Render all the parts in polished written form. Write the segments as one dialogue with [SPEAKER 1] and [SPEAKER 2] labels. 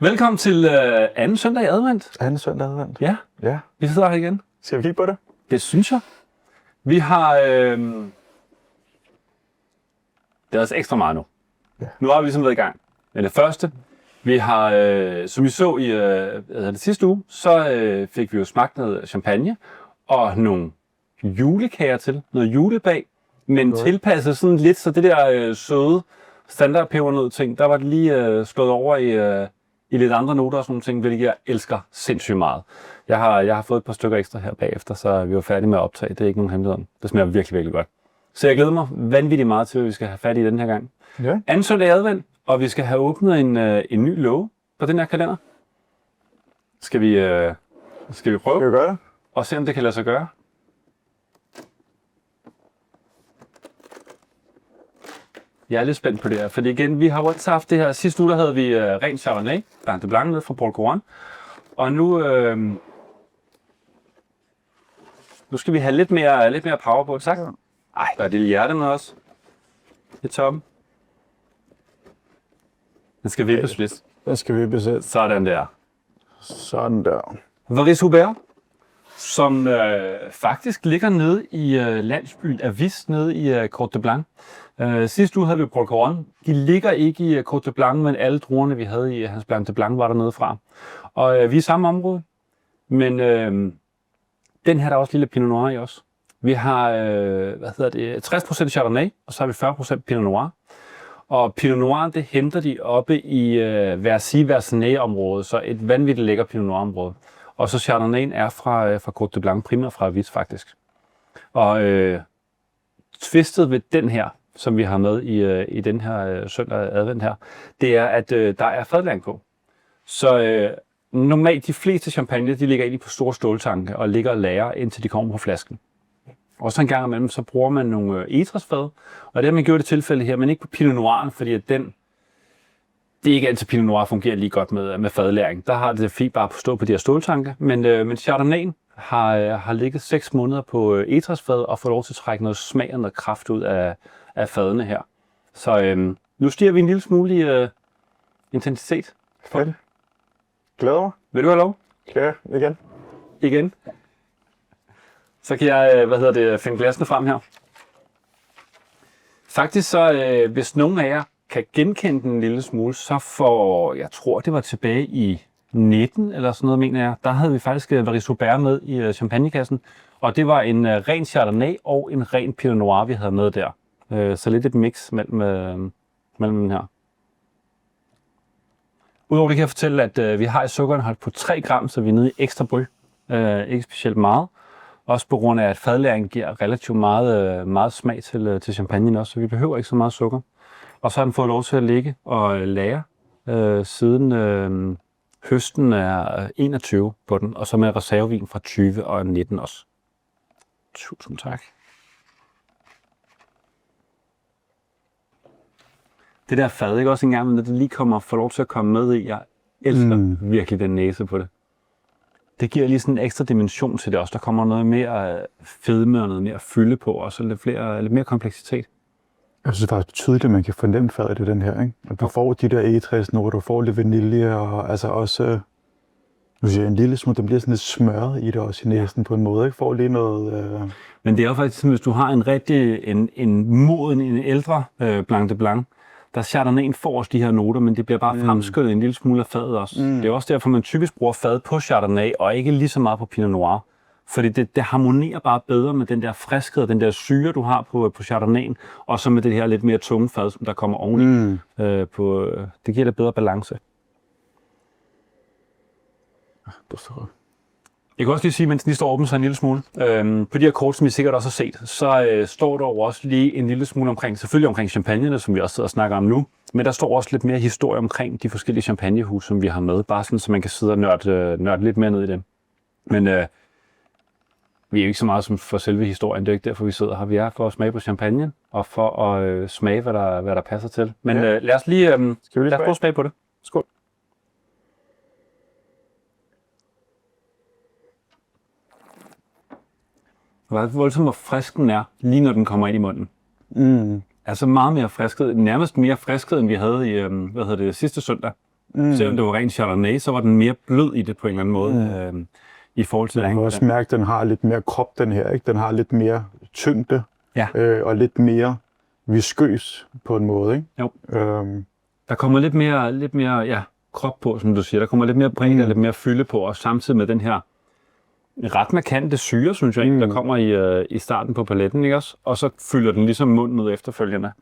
[SPEAKER 1] Velkommen til anden søndag i advent.
[SPEAKER 2] Anden søndag advent.
[SPEAKER 1] Ja,
[SPEAKER 2] Ja.
[SPEAKER 1] vi sidder her igen.
[SPEAKER 2] Skal vi kigge på det?
[SPEAKER 1] Det synes jeg. Vi har... det er også ekstra meget nu.
[SPEAKER 2] Ja.
[SPEAKER 1] Nu har vi ligesom været i gang. Men det første, vi har, som vi så i det sidste uge, så fik vi jo smagt noget champagne og nogle julekager til. Noget julebag, men tilpasset sådan lidt, så det der søde standardpebernød ting, der var det lige slået over i lidt andre noter og sådan nogle ting, hvilket jeg elsker sindssygt meget. Jeg har fået et par stykker ekstra her bagefter, så vi var færdige med at optage. Det er ikke nogen hemmelighed. Det smager virkelig, virkelig godt. Så jeg glæder mig vanvittigt meget til, hvad vi skal have fat i den her gang.
[SPEAKER 2] Ja.
[SPEAKER 1] Anden søndag i advent, og vi skal have åbnet en ny låge på den her kalender. Skal vi prøve
[SPEAKER 2] Skal vi gøre det?
[SPEAKER 1] og se, om det kan lade sig gøre? Jeg er lidt spændt på det her, fordi igen, vi har også haft det her. Sidste uge, der havde vi ren Chardonnay, Blanc de Blanc nede fra Paul Coran. Og nu skal vi have lidt mere power på, tak? Ej, der er et lille hjerte med os. Det er toppen. Den skal vippes lidt.
[SPEAKER 2] Den skal vi besætte.
[SPEAKER 1] Sådan der.
[SPEAKER 2] Sådan der.
[SPEAKER 1] Varis Hubert, som faktisk ligger nede i landsbyen Avis, nede i Côte de Blanc. Sidste uge havde vi Paul Coran. De ligger ikke i Côte de Blanc, men alle druerne, vi havde i hans Blanc de Blanc, var dernede fra. Og vi er i samme område, men den her der er også lille Pinot Noir i os. Vi har 60% Chardonnay, og så har vi 40% Pinot Noir. Og Pinot Noir, det henter de oppe i Versailles-Versailles-området, så et vanvittigt lækker Pinot Noir-område. Og så Chardonnayen er fra Côte de Blanc, primært fra Avis faktisk. Og twistet ved den her, som vi har med i den her søndag advent her, det er, at der er fadlæring på. Så normalt de fleste champagne, de ligger egentlig på store ståltanke og ligger og lagrer, indtil de kommer på flasken. Og så en gang imellem, så bruger man nogle egetræsfad, og det har man gjort i tilfælde her, men ikke på Pinot Noir, fordi at det er ikke altid Pinot Noir fungerer lige godt med fadlæring. Der har det fint bare stå på de her ståltanke, men Chardonnayen har ligget 6 måneder på egetræsfad og fået lov til at trække noget smag og noget kraft ud af fadene her. Så nu stiger vi en lille smule i intensitet.
[SPEAKER 2] Fedt. Glæder mig.
[SPEAKER 1] Vil du have lov?
[SPEAKER 2] Ja, igen.
[SPEAKER 1] Igen. Så kan jeg, finde glassene frem her. Faktisk så, hvis nogen af jer kan genkende den en lille smule, så for, jeg tror det var tilbage i 19 eller sådan noget, mener jeg, der havde vi faktisk Varis Hubert med i champagnekassen. Og det var en ren Chardonnay og en ren Pinot Noir, vi havde med der. Så lidt et mix mellem den her. Udover det kan jeg fortælle, at vi har et sukkerindhold på 3 gram, så vi er nede i ekstra bry. Ikke specielt meget. Også på grund af, at fadlæringen giver relativt meget smag til champagnen også, så vi behøver ikke så meget sukker. Og så har den fået lov til at ligge og lagre siden høsten er 21 på den, og så med reservevin fra 20 og 19 også. Tusind tak. Det der fad, ikke også engang, når det lige får lov til at komme med i. Jeg elsker virkelig den næse på det. Det giver lige sådan en ekstra dimension til det også. Der kommer noget mere fedme og noget mere fylde på, og så lidt mere kompleksitet.
[SPEAKER 2] Jeg synes faktisk tydeligt, at man kan fornemme fadet i den her, ikke? At du får de der egetræsnoter, du får lidt vanilje, og altså også, nu siger jeg, en lille smule, den bliver sådan lidt smørret i det også i næsen på en måde, ikke? Får lige noget...
[SPEAKER 1] Men det er jo faktisk sådan, hvis du har en moden, en ældre Blanc de Blanc, der Chardonnayen får også de her noter, men det bliver bare fremskyllet en lille smule af fadet også. Det er også derfor, man typisk bruger fad på Chardonnay, og ikke lige så meget på Pinot Noir. Fordi det harmonerer bare bedre med den der friskhed og den der syre, du har på Chardonnayen, og så med det her lidt mere tunge fad, som der kommer oveni. Det giver lidt bedre balance. Jeg kan også lige sige, mens den lige står åben sig en lille smule. På de her kort, som I sikkert også har set, så står der jo også lige en lille smule selvfølgelig omkring champagnerne, som vi også sidder og snakker om nu. Men der står også lidt mere historie omkring de forskellige champagnehus, som vi har med. Bare sådan, så man kan sidde og nørde lidt mere ned i dem. Men vi er jo ikke så meget som for selve historien. Det er ikke derfor, vi sidder her. Vi er for at smage på champagne, og for at smage, hvad der passer til. Men lad os lige prøve at smage på det. Skål. Hvor voldsomt hvor frisk den er, lige når den kommer ind i munden. Altså meget mere frisket, nærmest mere frisket, end vi havde i sidste søndag. Selvom det var ren Chardonnay, så var den mere blød i det på en eller anden måde. I forhold til
[SPEAKER 2] Man kan også mærke, at den har lidt mere krop, den her. Ikke? Den har lidt mere tyngde, og lidt mere viskøs på en måde. Ikke?
[SPEAKER 1] Jo. Der kommer lidt mere krop på, som du siger. Der kommer lidt mere bredde og lidt mere fylde på, og samtidig med den her ret markante syre, synes jeg, der kommer i starten på paletten, ikke også? Og så fylder den ligesom munden ud efterfølgende.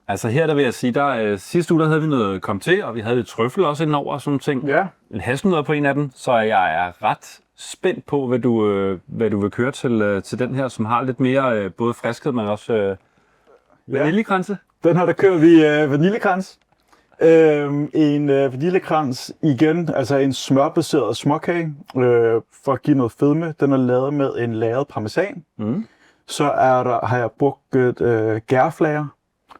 [SPEAKER 1] Altså her, der vil jeg sige, sidste uge, der havde vi noget kom til, og vi havde lidt trøffel også indover og sådan ting.
[SPEAKER 2] Ja.
[SPEAKER 1] En hasselnødder på en af dem, så jeg er ret spændt på, hvad du vil køre til den her, som har lidt mere både friskhed, men også vaniljekranse.
[SPEAKER 2] Den her, der kører vi vaniljekrans. En vaniljekrans igen, altså en smørbaseret småkage, for at give noget fedme. Den er lavet med en lagret parmesan. Så har jeg brugt gærflager,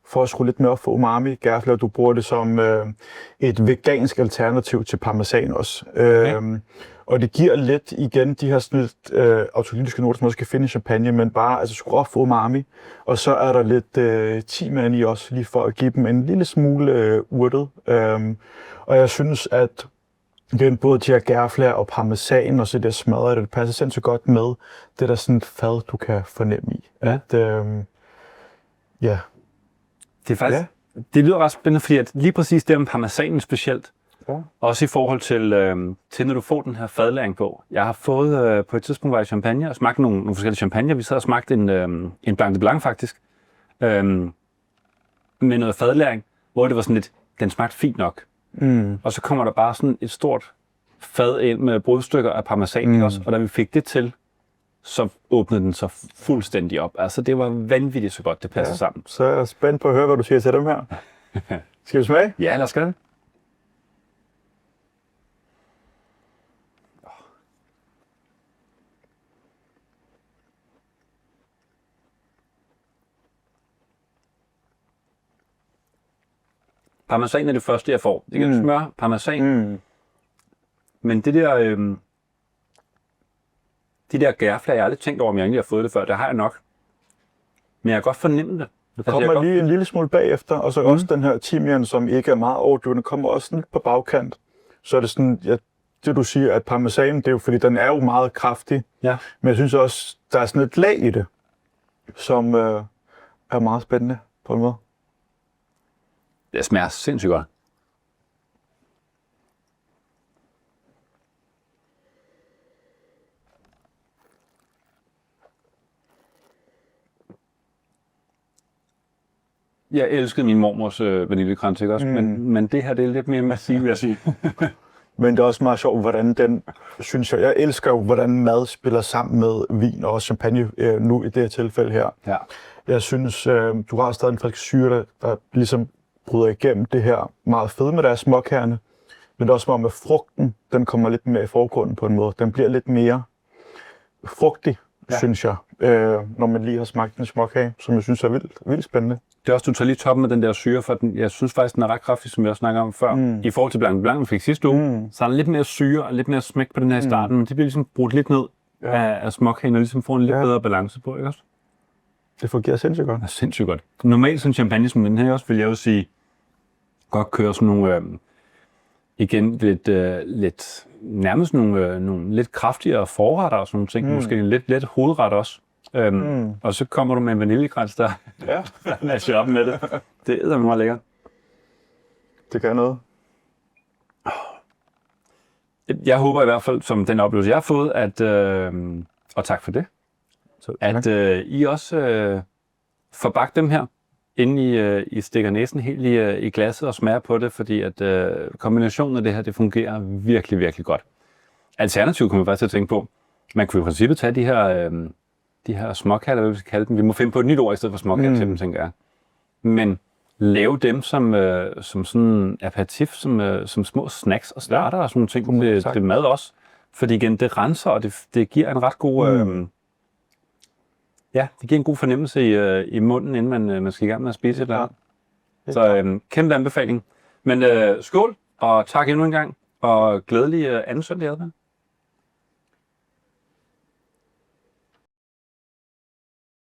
[SPEAKER 2] for at skrue lidt mere for umami. Gærflager, du bruger det som et vegansk alternativ til parmesan også. Og det giver lidt igen de her sådan lidt autolytiske noter, som også kan finde i champagne, men bare altså skru op for umami. Og så er der lidt timian i også, lige for at give dem en lille smule urtet. Og jeg synes, at igen, både de her gærflager og parmesan, og så det smadret, det passer sindssygt godt med. Det er der sådan et fad, du kan fornemme i.
[SPEAKER 1] Ja. Det er faktisk, det lyder ret spændende, fordi at lige præcis det om parmesanen specielt, også i forhold til når du får den her fadlæring på. Jeg har fået på et tidspunkt var i champagne og smagt nogle forskellige champagne. Vi sad og smagte en Blanc de Blanc faktisk, med noget fadlæring, hvor det var sådan lidt, den smagte fint nok. Og så kommer der bare sådan et stort fad ind med brudstykker af parmesan også, og da vi fik det til, så åbnede den så fuldstændig op. Altså, det var vanvittigt så godt, det passer sammen.
[SPEAKER 2] Så er jeg spændt på at høre, hvad du siger til dem her. Skal vi smage?
[SPEAKER 1] Ja, lad os gøre det. Parmesan er det første, jeg får. Det kan smør, parmesan. Men det der... de der gærflager, jeg har aldrig tænkt over, om jeg egentlig har fået det før. Det har jeg nok. Men jeg kan godt fornemme det.
[SPEAKER 2] Det kommer lige en lille smule bagefter, og så også den her timian, som ikke er meget overdrivende, kommer også lidt på bagkant. Så er det sådan, det du siger, at parmesan, det er jo fordi, den er jo meget kraftig.
[SPEAKER 1] Ja.
[SPEAKER 2] Men jeg synes også, der er sådan et lag i det, som er meget spændende på en måde.
[SPEAKER 1] Det smager sindssygt godt. Jeg elskede min mormors vaniljekrans, ikke også? Men det her, det er lidt mere massivt, vil jeg sige.
[SPEAKER 2] Men det er også meget sjovt, hvordan den, synes jeg elsker jo, hvordan mad spiller sammen med vin og champagne nu i det her tilfælde her.
[SPEAKER 1] Ja.
[SPEAKER 2] Jeg synes, du har stadig en frisk syre, der ligesom bryder igennem det her meget fede med deres småkærne. Men det er også som om, at frugten, den kommer lidt mere i forgrunden på en måde. Den bliver lidt mere frugtig, synes jeg, når man lige har smagt en småkage, som jeg synes er vildt spændende.
[SPEAKER 1] Det er også, du tager lige toppen af den der syre, for den, jeg synes faktisk, den er ret kraftig, som jeg også snakker om før. I forhold til Blanc de Blanc, vi fik sidste uge, så er der lidt mere syre og lidt mere smæk på den her i starten, men det bliver ligesom brudt lidt ned af småkagen, og ligesom får en lidt bedre balance på, ikke også?
[SPEAKER 2] Det fungerer sindssygt godt.
[SPEAKER 1] Ja, sindssygt godt. Normalt sådan champagne som den her også, vil jeg jo sige, godt køre sådan nogle, igen lidt nærmest nogle lidt kraftigere forretter og sådan nogle ting, måske en lidt hovedret også. Og så kommer du med en vaniljekrans, der matcher op med det. Det er meget lækkert.
[SPEAKER 2] Det gør noget.
[SPEAKER 1] Jeg håber i hvert fald, som den oplevelse, jeg har fået, at, og tak for det, at I også får bagt dem her, inden I stikker næsen helt i glasset og smager på det, fordi at kombinationen af det her, det fungerer virkelig, virkelig godt. Alternativt kunne man faktisk til at tænke på, man kunne i princippet tage de her småkager, eller hvad vi skal kalde dem. Vi må finde på et nyt ord i stedet for småkager til dem, tænker jeg. Men lave dem som sådan aperitif, som små snacks og starter og sådan nogle ting. Det er mad også. Fordi igen, det renser, og det giver en ret god... det giver en god fornemmelse i munden, inden man skal i gang med at spise et eller andet. Så kæmpe anbefaling. Men skål, og tak endnu en gang, og glædelig anden søndag.